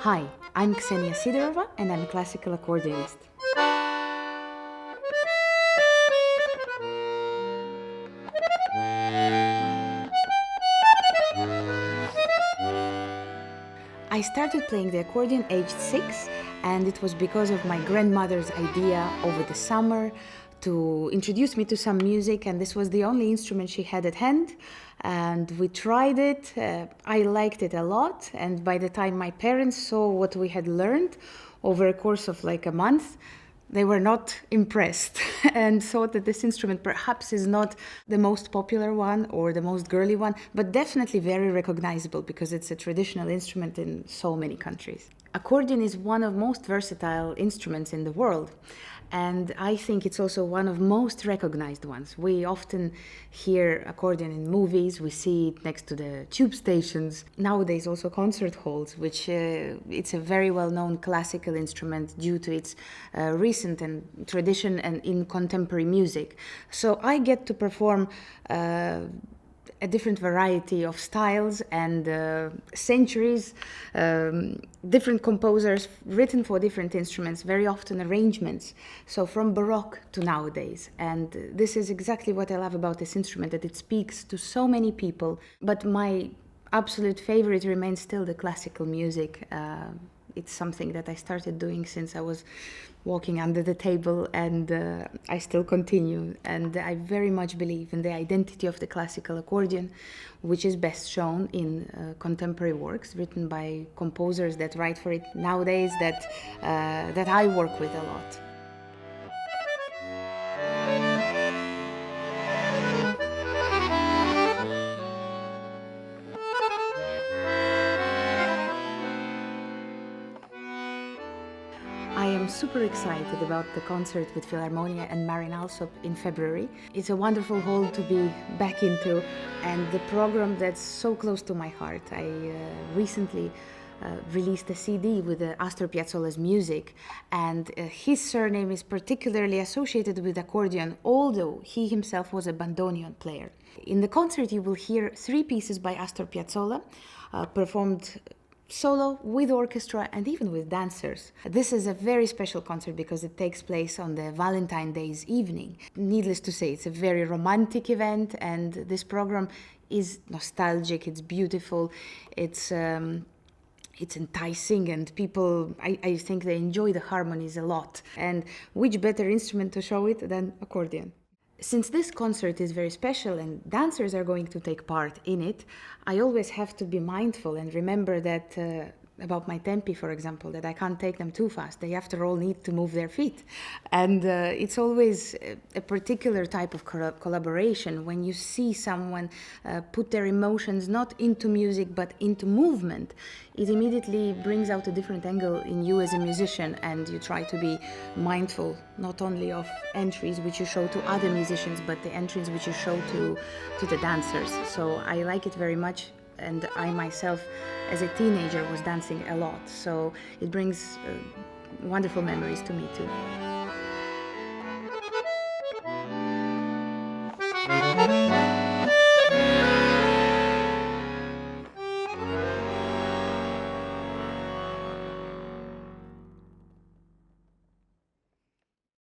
Hi, I'm Ksenija Sidorova and I'm a classical accordionist. I started playing the accordion aged 6, and it was because of my grandmother's idea over the summer to introduce me to some music, and this was the only instrument she had at hand. And we tried it. I liked it a lot, and by the time my parents saw what we had learned over a course of like a month, they were not impressed and thought that this instrument perhaps is not the most popular one or the most girly one, but definitely very recognizable because it's a traditional instrument in so many countries. Accordion is one of most versatile instruments in the world, and I think it's also one of most recognized ones. We often hear accordion in movies, we see it next to the tube stations, nowadays also concert halls, which it's a very well-known classical instrument due to its recent and tradition and in contemporary music. So I get to perform a different variety of styles and centuries, different composers written for different instruments, very often arrangements, so from Baroque to nowadays. And this is exactly what I love about this instrument, that it speaks to so many people. But my absolute favorite remains still the classical music. It's something that I started doing since I was walking under the table, and I still continue. And I very much believe in the identity of the classical accordion, which is best shown in contemporary works written by composers that write for it nowadays, that I work with a lot. I am super excited about the concert with Philharmonia and Marin Alsop in February. It's a wonderful hall to be back into, and the program that's so close to my heart. I recently released a CD with Astor Piazzolla's music, and his surname is particularly associated with accordion, although he himself was a bandoneon player. In the concert you will hear 3 pieces by Astor Piazzolla, performed solo, with orchestra, and even with dancers. This is a very special concert because it takes place on the Valentine Day's evening. Needless to say, it's a very romantic event, and this program is nostalgic, it's beautiful, it's enticing, and people, I think they enjoy the harmonies a lot. And which better instrument to show it than accordion? Since this concert is very special and dancers are going to take part in it, I always have to be mindful and remember that about my tempi, for example, that I can't take them too fast. They, after all, need to move their feet. And it's always a particular type of collaboration when you see someone put their emotions not into music but into movement. It immediately brings out a different angle in you as a musician, and you try to be mindful not only of entries which you show to other musicians, but the entries which you show to the dancers. So I like it very much. And I myself, as a teenager, was dancing a lot, so it brings wonderful memories to me too.